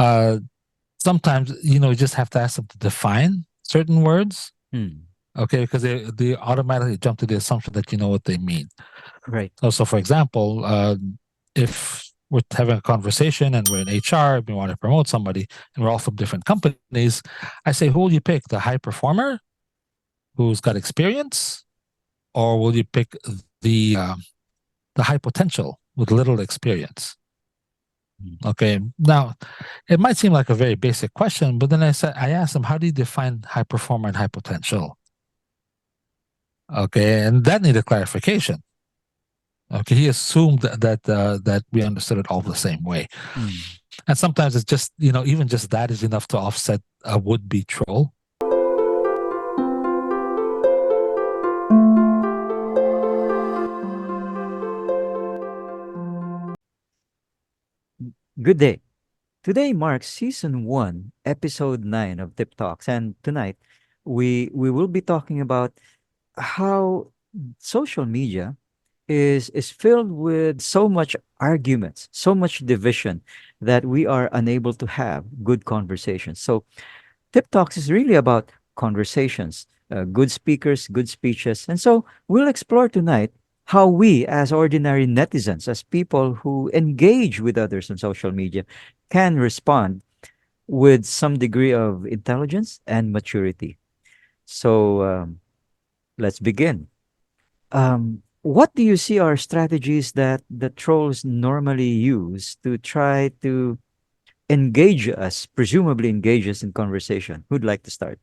Uh, Sometimes you just have to ask them to define certain words. Hmm. Okay, because they automatically jump to the assumption that you know what they mean. Right. So for example, if we're having a conversation and we're in HR, we want to promote somebody, and we're all from different companies, I say, who will you pick? The high performer who's got experience, or will you pick the uh, the high potential with little experience? Hmm. Okay. Now, it might seem like a very basic question, but then I asked them, how do you define high performer and high potential? Okay, and that needed clarification. Okay, he assumed that we understood it all the same way, Hmm. and sometimes it's just even just that is enough to offset a would-be troll. Good day. Today marks season 1, episode 9 of Tip Talks, and tonight we will be talking about how social media is filled with so much arguments, so much division that we are unable to have good conversations. So Tip Talks is really about conversations, good speakers, good speeches. And so we'll explore tonight how we, as ordinary netizens, as people who engage with others on social media, can respond with some degree of intelligence and maturity. So let's begin. What do you see are strategies that the trolls normally use to try to engage us, presumably engage us in conversation? Who'd like to start?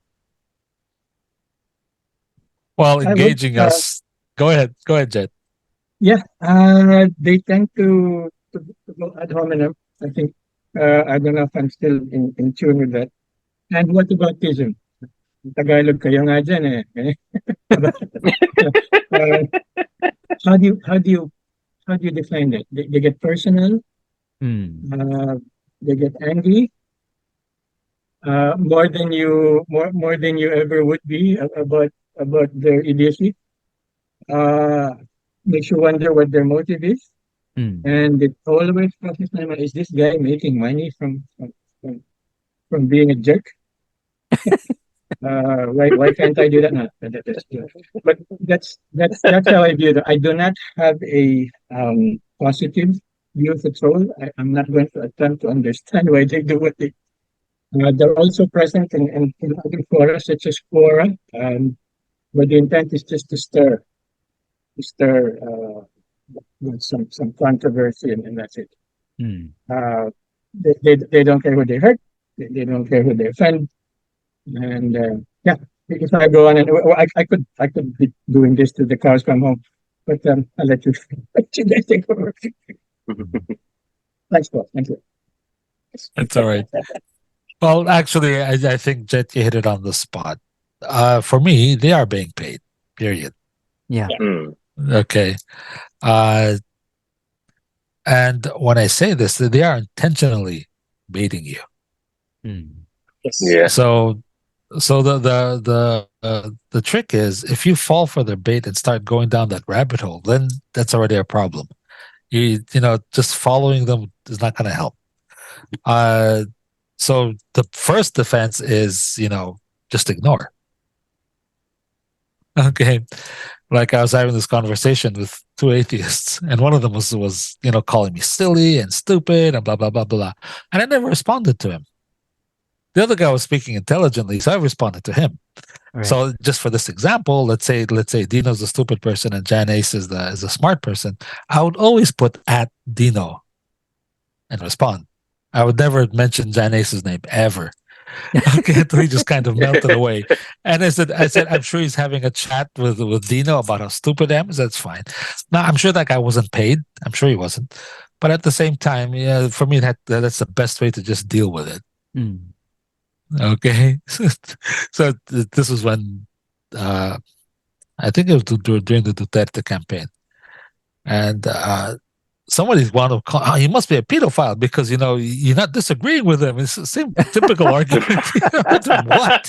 While I would, engaging us, go ahead, Jed. yeah, they tend to go ad hominem. I think, I don't know if I'm still in tune with that. And what about tism? Tagalog kayo nga dyan eh. uh, how do you, how do you, how do you define that? They get personal, Hmm. uh, they get angry, more than you ever would be about their idiocy. Uh, Makes you wonder what their motive is. Hmm. And it always crosses my mind, is this guy making money from being a jerk? Why can't I do that? No, but that's how I view it. I do not have a positive view of the troll. I'm not going to attempt to understand why they do what they. They're also present in other forums such as Quora, where the intent is just to stir some controversy, and that's it. Hmm. Uh, they don't care who they hurt. They don't care who they offend. And yeah, if I go on and well, I could be doing this till the cows come home, but I'll let you let you guys take over. Thanks, Paul. Thank you. It's all right. Well, actually, I think Jet you hit it on the spot. For me, they are being paid. Period. Yeah. Yeah. Mm. Okay. Uh, and when I say this, they are intentionally baiting you. Hmm. Yes. Yeah. So, the trick is if you fall for their bait and start going down that rabbit hole, then that's already a problem. Just following them is not going to help. Uh, so the first defense is just ignore. Okay, like I was having this conversation with two atheists, and one of them was calling me silly and stupid and blah blah blah blah, and I never responded to him. The other guy was speaking intelligently, so I responded to him. Right. So just for this example, let's say Dino's a stupid person and Janice is a smart person. I would always put at Dino and respond. I would never mention Janice's name ever. Okay, until he just kind of melted away. And I said, I'm sure he's having a chat with Dino about how stupid I am. That's fine. Now, I'm sure that guy wasn't paid. I'm sure he wasn't. But at the same time, yeah, for me, that's the best way to just deal with it. Hmm. Okay, so this was when I think it was during the Duterte campaign, and somebody's want to call, oh, he must be a pedophile because you're not disagreeing with him. It's the same typical argument. What?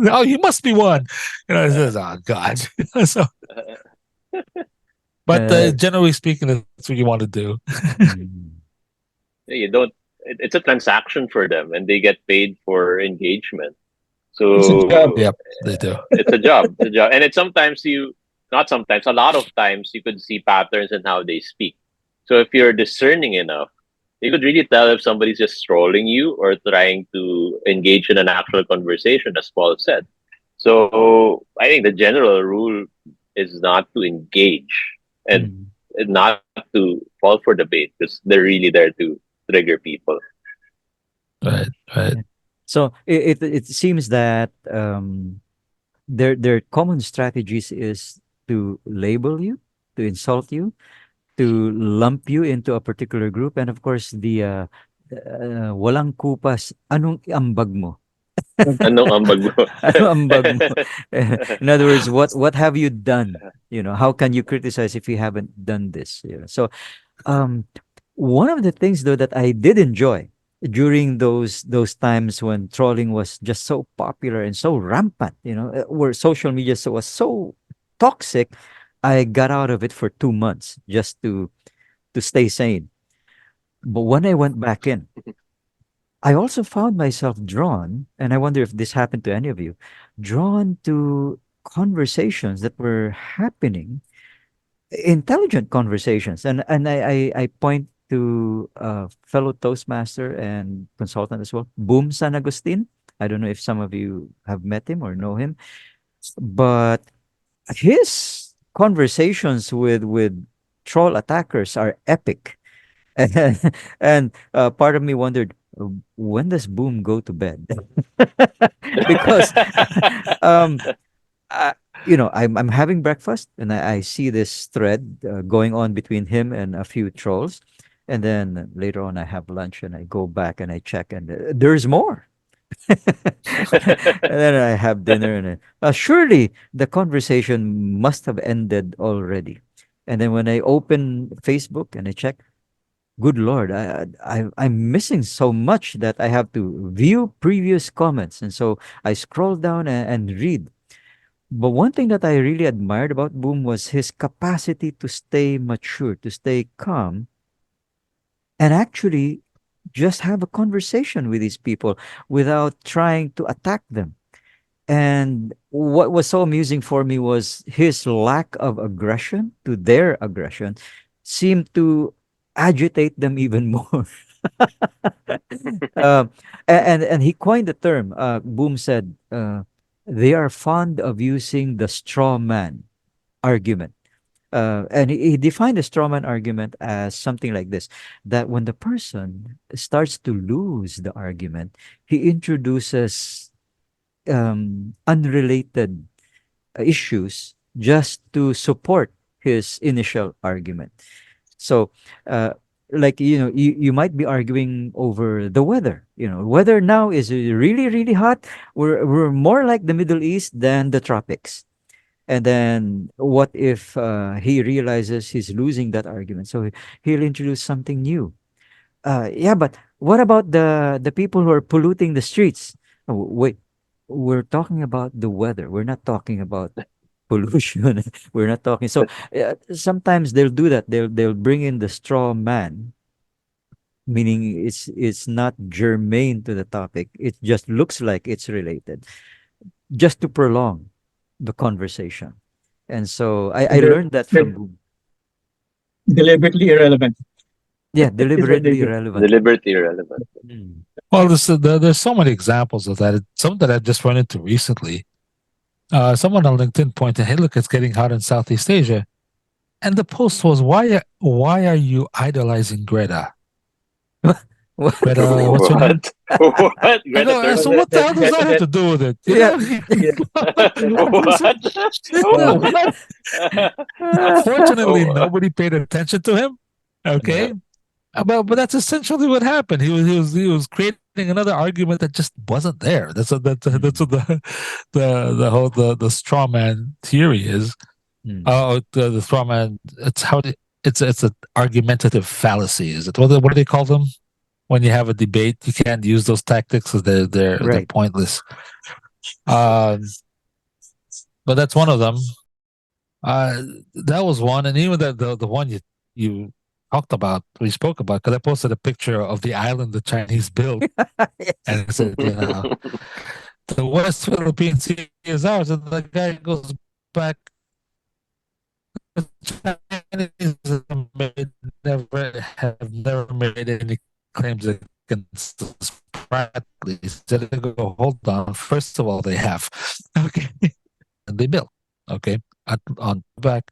Oh, he must be one. It says, oh God. So But Uh, generally speaking, that's what you want to do. mm, You don't. It's a transaction for them, and they get paid for engagement. It's a job. So Yep, they do. it's a job. It's a job, and it's sometimes you, not sometimes, a lot of times you could see patterns in how they speak. So if you're discerning enough, you could really tell if somebody's just trolling you or trying to engage in an actual conversation, as Paul said. So I think the general rule is not to engage and mm. not to fall for debate because they're really there to trigger people. Right, right. Yeah. So it seems that their common strategies is to label you, to insult you, to lump you into a particular group, and of course the walang kupas, anong ambag mo? Anong ambag mo? Ano ambag mo? In other words, what have you done? How can you criticize if you haven't done this? So um, one of the things though that I did enjoy during those times when trolling was just so popular and so rampant, where social media was so toxic, I got out of it for 2 months just to stay sane. But when I went back in, I also found myself drawn, and I wonder if this happened to any of you, drawn to conversations that were happening, intelligent conversations. And I point to fellow Toastmaster and consultant as well, Boom San Agustin. I don't know if some of you have met him or know him, but his conversations with troll attackers are epic. And part of me wondered, when does Boom go to bed? Because um, uh, I'm having breakfast and I see this thread going on between him and a few trolls, and then later on I have lunch and I go back and I check and there's more. And then I have dinner and surely the conversation must have ended already. And then when I open Facebook and I check, good Lord, I'm missing so much that I have to view previous comments, and so I scroll down and read. But one thing that I really admired about Boom was his capacity to stay mature, to stay calm, and actually just have a conversation with these people without trying to attack them. And what was so amusing for me was his lack of aggression to their aggression seemed to agitate them even more. um, and he coined the term. Boom said they are fond of using the straw man argument. And he defined the straw man argument as something like this: that when the person starts to lose the argument, he introduces unrelated issues just to support his initial argument. So, uh, like you might be arguing over the weather. Weather now is really really hot. We're more like the Middle East than the tropics. And then what if he realizes he's losing that argument? So he'll introduce something new. Yeah, but what about the people who are polluting the streets? Oh, wait, we're talking about the weather. We're not talking about pollution. We're not talking. So sometimes they'll do that. They'll bring in the straw man, meaning it's not germane to the topic. It just looks like it's related, just to prolong the conversation. And so I They're, learned that they're from Boom. deliberately irrelevant. Yeah, Is what they deliberately do. irrelevant. Deliberately irrelevant. Mm. Well, there's so many examples of that. Some that I just run into recently. Someone on LinkedIn pointed, "Hey, look, it's getting hot in Southeast Asia," and the post was, why are you idolizing Greta? What? Greta, what's her name? What? What? I Greta go, Well, so Thunberg? what the hell does that have to do with it? Yeah. yeah. What? Uh, What? Ah, Fortunately, Oh, nobody paid attention to him. Okay, but that's essentially what happened. He was creating another argument that just wasn't there. That's what mm, the whole the straw man theory is. mm. The straw man. It's an argumentative fallacy. Is it what do they call them? When you have a debate, you can't use those tactics because they're Right. pointless. Um, but that's one of them. Uh, that was one, and even the one you talked about, we spoke about, because I posted a picture of the island the Chinese built, Yes. and it said, the West Philippine Sea is ours, and the guy goes back. The Chinese have never made any claims against us privately. So they go, hold on. First of all, they have, okay, and they built, okay, on back.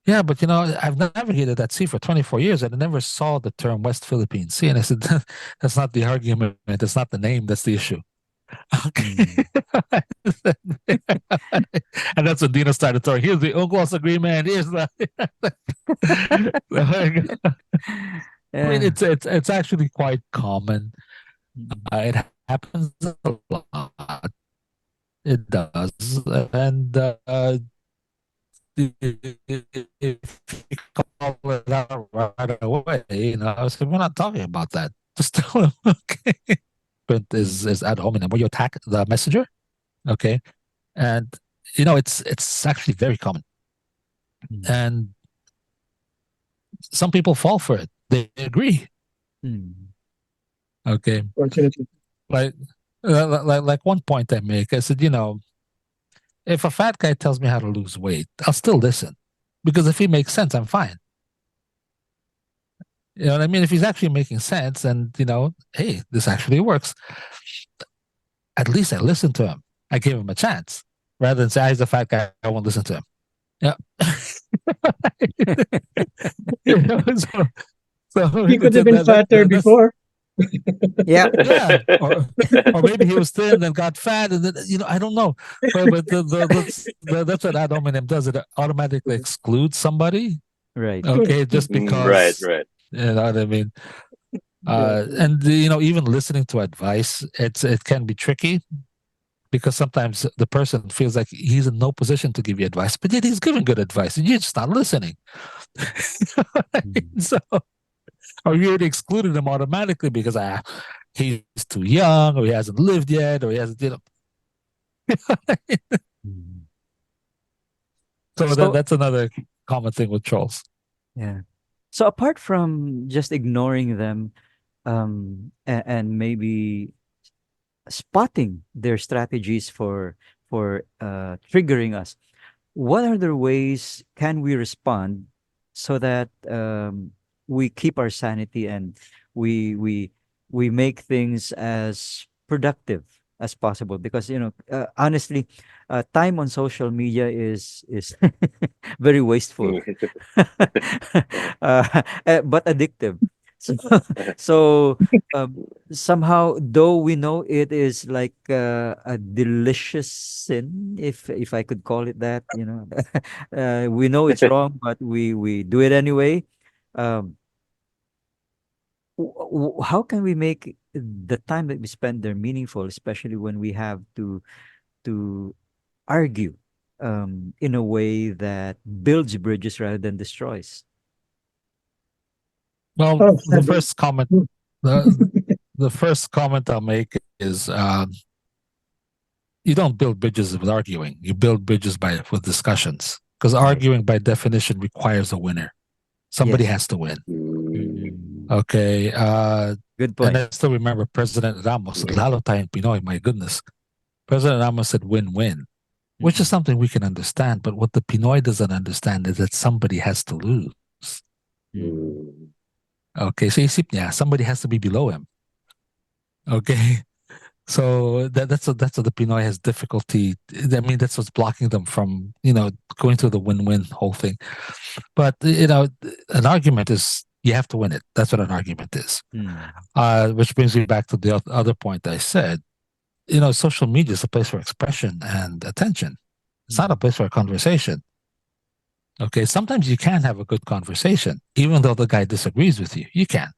Yeah, but I've navigated that sea for 24 years and I never saw the term West Philippine Sea. And I said, that's not the argument. That's not the name. That's the issue. Okay. Mm. And that's when Dino started throwing, here's the UNCLOS agreement. Here's the. I mean, Yeah. it's actually quite common. Mm. It happens a lot. It does. And if you call it out right away, I said, we're not talking about that. Just tell him, okay. But Mm. is ad hominem, where you attack the messenger, okay? And it's actually very common. Mm. And some people fall for it. They agree, Mm. okay? Fortunately. Like like one point I make, I said, if a fat guy tells me how to lose weight, I'll still listen. Because if he makes sense, I'm fine. You know what I mean? If he's actually making sense and, hey, this actually works, at least I listened to him. I gave him a chance rather than say, he's a fat guy. I won't listen to him. Yeah. You know, so, so He could have been fatter that's, before. Yeah. yeah. Or maybe he was thin and got fat. And then, I don't know. But that's what ad hominem does. It automatically excludes somebody. Right. Okay. Just Right, because, right. you know what I mean? Yeah. And even listening to advice, it can be tricky because sometimes the person feels like he's in no position to give you advice, but yet he's giving good advice, and you're just not listening. Mm. So, or you already excluded him automatically because he's too young, or he hasn't lived yet, or he hasn't, Mm. So So, that's another common thing with trolls. yeah. So apart from just ignoring them, and maybe spotting their strategies for triggering us, what other ways can we respond so that we keep our sanity and we we we make things as productive as possible? Because honestly, time on social media is very wasteful, but addictive. So, so um, somehow, though we know it is like a delicious sin, if I could call it that, we know it's wrong, but we do it anyway. Um, how can we make the time that we spend there meaningful, especially when we have to argue in a way that builds bridges rather than destroys? Well, Oh, the first comment, the the first comment I'll make is, you don't build bridges with arguing. You build bridges with discussions, because Right. arguing by definition requires a winner. Somebody Yes. has to win. Mm. Okay. Good And point. I still remember President Ramos, lalo tayong Pinoy, my goodness. President Ramos said win-win, which is Mm-mm. something we can understand. But what the Pinoy doesn't understand is that somebody has to lose. Mm. Okay. So isip niya, somebody has to be below him. Okay. So that's what the Pinoy has difficulty. I mean, that's what's blocking them from going through the win-win whole thing. But an argument is, you have to win it. That's what an argument is. Mm. Which brings me back to the other point I said. Social media is a place for expression and attention. It's not a Mm. place for a conversation. Okay, sometimes you can have a good conversation, even though the guy disagrees with you. You can,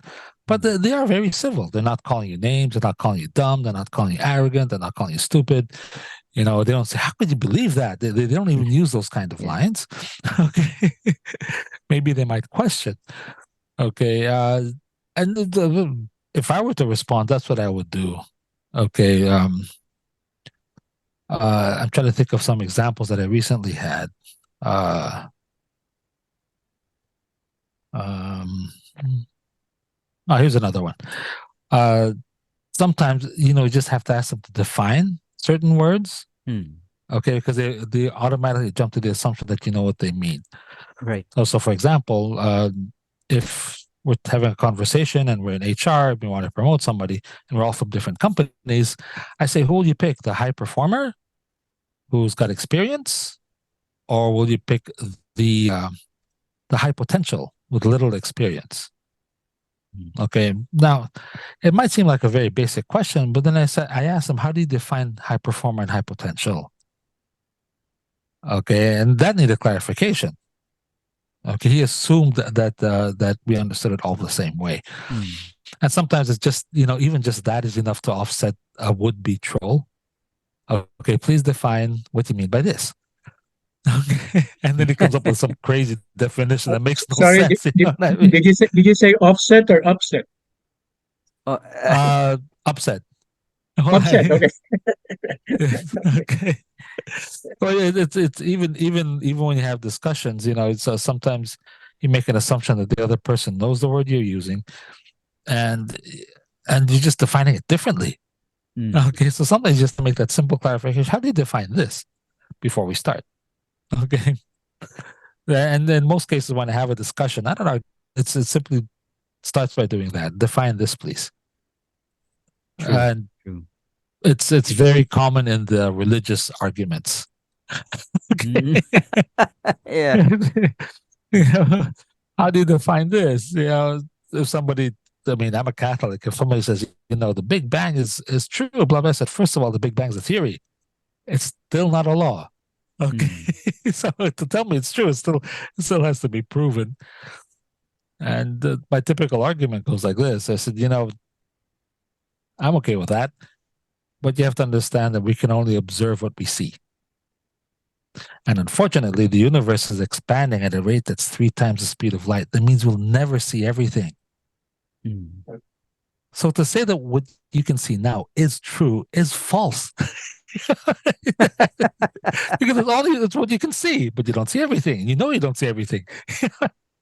but Mm. they are very civil. They're not calling you names. They're not calling you dumb. They're not calling you arrogant. They're not calling you stupid. They don't say, "How could you believe that?" They don't even use those kind of Yeah. lines. Okay, maybe they might question. Okay, and if I were to respond, that's what I would do. Okay, I'm trying to think of some examples that I recently had. Um, oh, here's another one. Uh, Sometimes you just have to ask them to define certain words. Mm. Okay, because they automatically jump to the assumption that you know what they mean. Right. So for example, if we're having a conversation and we're in HR, we want to promote somebody, and we're all from different companies, I say, who will you pick? The high performer who's got experience, or will you pick the high potential with little experience? Mm. Okay, now it might seem like a very basic question, but then I asked them, how do you define high performer and high potential? Okay, and that needed clarification. Okay, he assumed that we understood it all the same way, Mm. and sometimes it's just even just that is enough to offset a would-be troll. Okay, please define what you mean by this. Okay, and then he comes up with some crazy definition that makes no Sorry, sense. You know what I mean? did you say offset or upset? Oh, Upset. Upset. Why? Okay. Okay. Well, it's even when you have discussions, it's sometimes you make an assumption that the other person knows the word you're using, and you're just defining it differently. mm. Okay, so sometimes just to make that simple clarification, how do you define this before we start? Okay, and in most cases, when I have a discussion, I don't know, it simply starts by doing that. Define this, please. True. And True. it's very common in the religious arguments. Mm. Okay. Yeah. You know, how do you define this? If somebody, I mean, I'm a Catholic. If somebody says, the Big Bang is true, blah blah, I said, first of all, the Big Bang is a theory. It's still not a law. Okay, Mm. so to tell me it's true, it still has to be proven. And my typical argument goes like this: I said, I'm okay with that, but you have to understand that we can only observe what we see. And unfortunately, the universe is expanding at a rate that's 3 times the speed of light. That means we'll never see everything. Mm. So to say that what you can see now is true is false. Because it's what you can see, but you don't see everything. You know you don't see everything.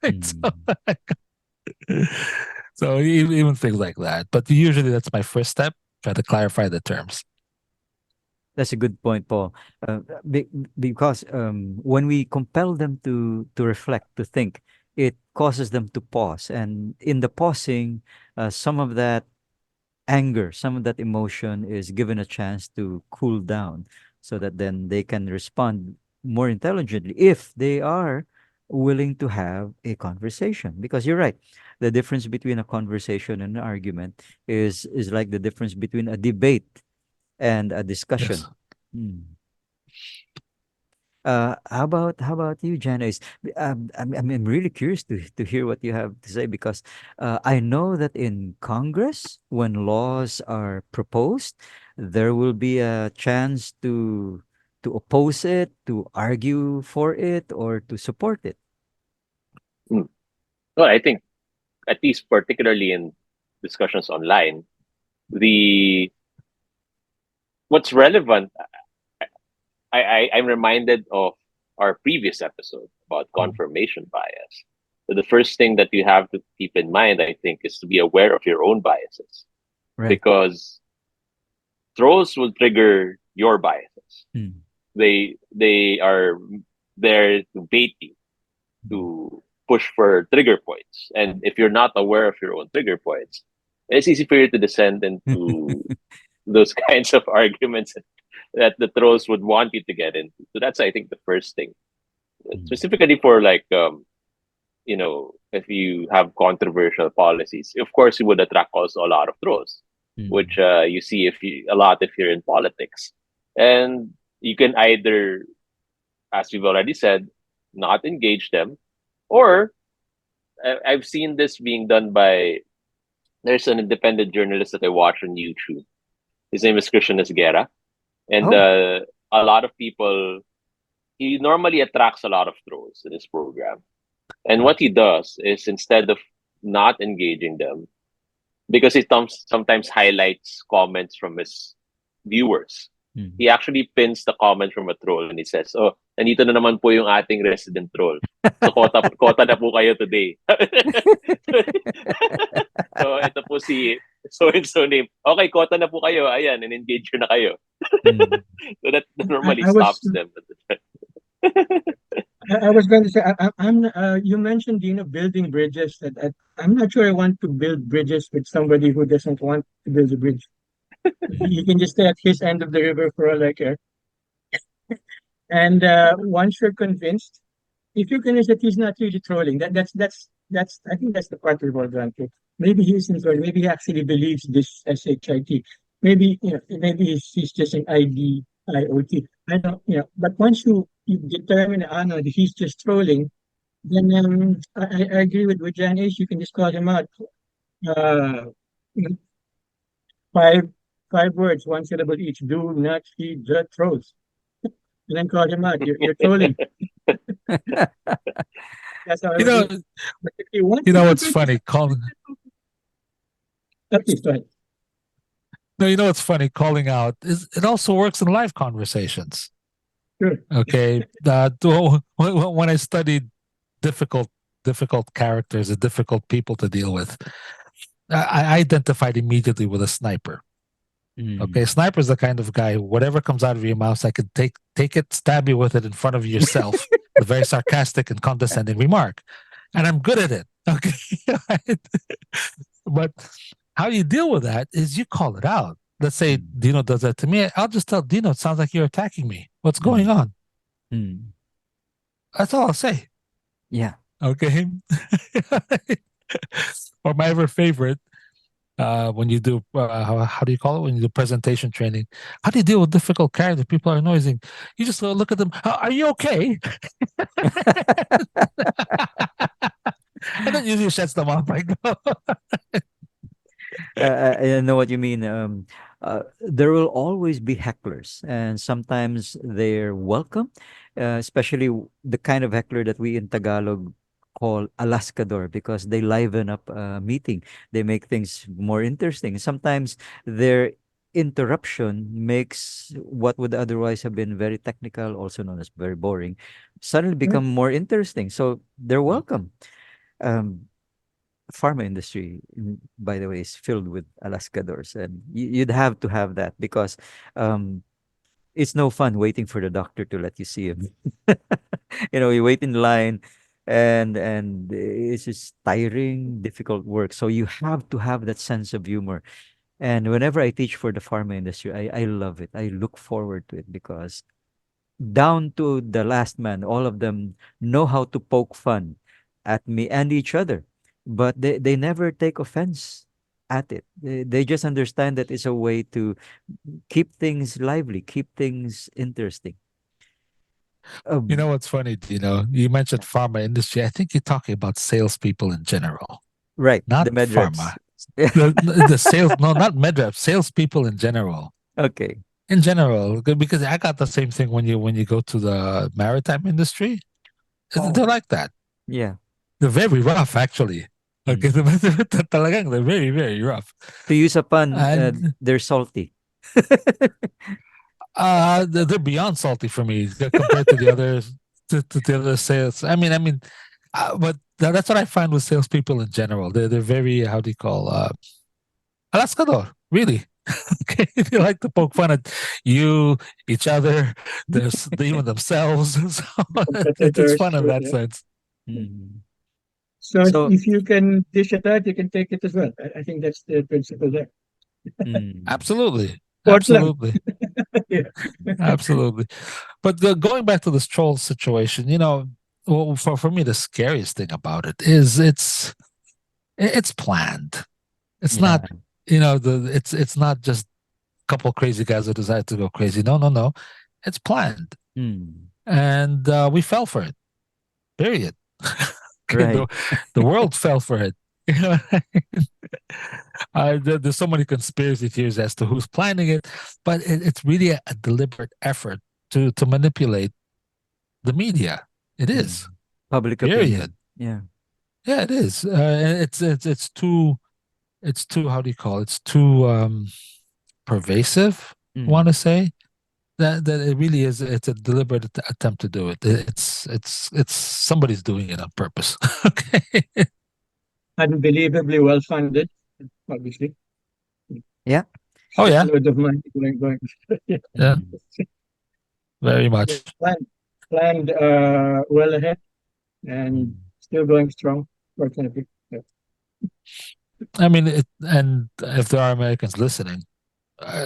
Right? So, Mm. so even things like that. But usually that's my first step. Try to clarify the terms. That's a good point, Paul. Be, because when we compel them to reflect, to think, it causes them to pause, and in the pausing, some of that anger, some of that emotion is given a chance to cool down, so that then they can respond more intelligently if they are willing to have a conversation. Because you're right, the difference between a conversation and an argument is like the difference between a debate and a discussion. Yes. Hmm. How about you, Janice? I'm really curious to hear what you have to say, because I know that in Congress, when laws are proposed, there will be a chance to oppose it, to argue for it, or to support it. Hmm. Well, I think at least particularly in discussions online, the what's relevant, I'm reminded of our previous episode about Mm. confirmation bias. So the first thing that you have to keep in mind, I think, is to be aware of your own biases, Right. because trolls will trigger your biases. Mm. They are there to bait you, Mm. to push for trigger points. And if you're not aware of your own trigger points, it's easy for you to descend into those kinds of arguments that the trolls would want you to get into. So that's, I think, the first thing. Mm. Specifically for like, if you have controversial policies, of course, you would attract also a lot of trolls, Mm. which you see a lot if you're in politics. And you can either, as we've already said, not engage them, or I've seen this being done by, there's an independent journalist that I watch on YouTube. His name is Christian Esguerra. And Oh. a lot of people, he normally attracts a lot of trolls in his program. And Mm. what he does is, instead of not engaging them, because he sometimes highlights comments from his viewers, Mm. he actually pins the comment from a troll and he says, "Oh, nandito na naman po yung ating resident troll. So, kota na po kayo today. So, ito po si so-and-so name. Okay, kota na po kayo. Ayan, and engage na kayo. Mm. So, that normally I was stops them. I was going to say I'm you mentioned building bridges that I'm not sure I want to build bridges with somebody who doesn't want to build a bridge. You can just stay at his end of the river for all I care. And once you're convinced, if you're convinced that he's not really trolling, that's I think that's the part we've all gone through. Maybe he isn't trolling. Maybe he actually believes this shit. Maybe maybe he's just an IDIOT. I don't But once you determine, no, he's just trolling, then I agree with Jan Ace. You can just call him out. Uh, you know, five five words, one syllable each. Do not feed the trolls. And then call him out. You're trolling. That's how I You would do know, it. But if you want you to know do what's bridges, funny? Calling please go ahead. No, you know what's funny? Calling out is it also works in live conversations. Sure. Okay, when I studied difficult difficult characters and difficult people to deal with, I identified immediately with a sniper. Okay, Mm. sniper's the kind of guy, whatever comes out of your mouth, I could take it, stab you with it in front of yourself, with a very sarcastic and condescending remark. And I'm good at it. Okay. But how you deal with that is you call it out. Let's say Mm. Dino does that to me. I'll just tell Dino, it sounds like you're attacking me. What's going Mm. on? Mm. That's all I'll say. Yeah. Okay. Or my ever favorite, when you do how do you call it when you do presentation training, how do you deal with difficult characters? People are noising. You just look at them, are you okay? And then usually shuts them off. Like, I know what you mean. There will always be hecklers, and sometimes they're welcome, especially the kind of heckler that we in Tagalog call Alaskador because they liven up a meeting. They make things more interesting. Sometimes their interruption makes what would otherwise have been very technical, also known as very boring, suddenly Right. become more interesting. So they're welcome. Um, Pharma industry, by the way, is filled with Alaskadors, and you'd have to have that because um, it's no fun waiting for the doctor to let you see him. You wait in line, and it's just tiring, difficult work. So you have to have that sense of humor. And whenever I teach for the pharma industry, I love it. I look forward to it because down to the last man, all of them know how to poke fun at me and each other. But they never take offense at it. They just understand that it's a way to keep things lively, keep things interesting. you know Um, what's funny, Dino? You mentioned yeah. pharma industry. I think you're talking about salespeople in general, Right, the not med pharma. reps. The sales, no, not med rep, salespeople in general. Okay. In general, because I got the same thing when you go to the maritime industry. They're Oh, like that. yeah. They're very rough, actually. Okay, Mm. talagang they're very, very rough. To use a pun, And they're salty. they're beyond salty for me compared to the others, to the other sales. But that's what I find with salespeople in general. They're very, how do you call, alascador, really. Okay, they like to poke fun at you, each other, there's even themselves. So it's Competitors. fun in that sense. Mm. So So, if you can dish it out, you can take it as well. I think that's the principle there. mm, Absolutely, Sport lang. absolutely, Yeah. absolutely. But going back to this troll situation, well, for me, the scariest thing about it is it's planned. It's not, yeah. it's not just a couple of crazy guys that decide to go crazy. No, no, no, it's planned, Mm, and we fell for it. Period. Okay, right. the world fell for it. You know, there's so many conspiracy theories as to who's planning it, but it's really a deliberate effort to manipulate the media. It Mm. is. Public Period. opinion. Yeah. Yeah, it is. And it's too, how do you call it? It's too pervasive. I want Mm. to say, that it really is. It's a deliberate attempt to do it. It's somebody's doing it on purpose. Okay. Unbelievably well funded, obviously. Yeah. Oh yeah, Shitload of money going. Yeah. yeah, Mm. very Yeah, much. planned well ahead and Mm. still going strong, fortunately. Yeah. I mean, and if there are Americans listening,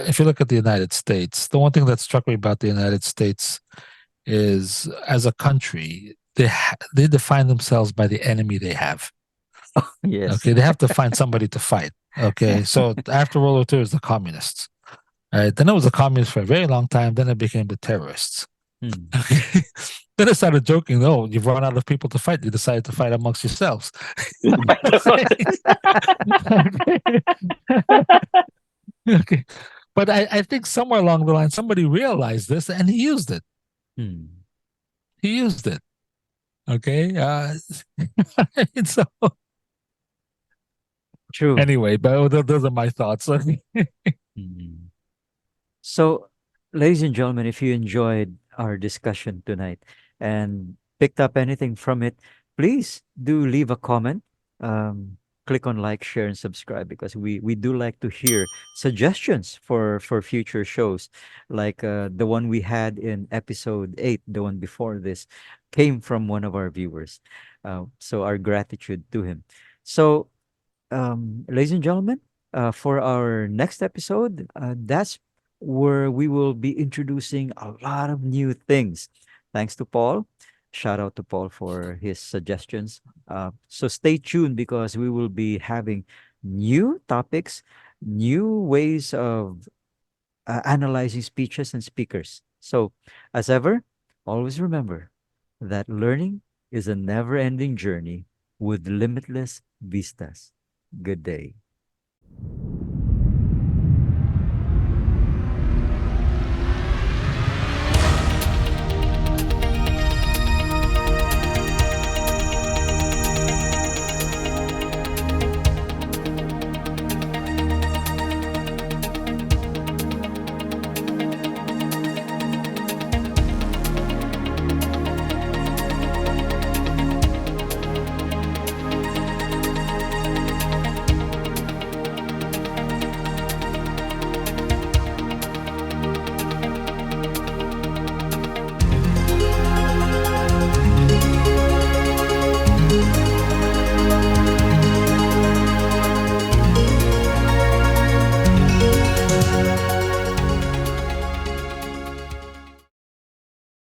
if you look at the United States, the one thing that struck me about the United States is, as a country, they define themselves by the enemy they have. Yes. Okay, they have to find somebody to fight. Okay, so after World War II, it was the communists. Right, then it was the communists for a very long time. Then it became the terrorists. Mm. Okay. Then I started joking. No, you've run out of people to fight. You decided to fight amongst yourselves. Mm. Okay. But I think somewhere along the line, somebody realized this and he used it. Mm. He used it. Okay. So True. anyway, but those are my thoughts. Mm. So, ladies and gentlemen, if you enjoyed our discussion tonight and picked up anything from it, please do leave a comment. Um, Click on like, share, and subscribe because we do like to hear suggestions for future shows, like the one we had in episode 8, the one before this, came from one of our viewers. So our gratitude to him. So ladies and gentlemen, for our next episode, that's where we will be introducing a lot of new things. Thanks to Paul. Shout out to Paul for his suggestions. So stay tuned because we will be having new topics, new ways of analyzing speeches and speakers. So, as ever, always remember that learning is a never ending journey with limitless vistas. Good day.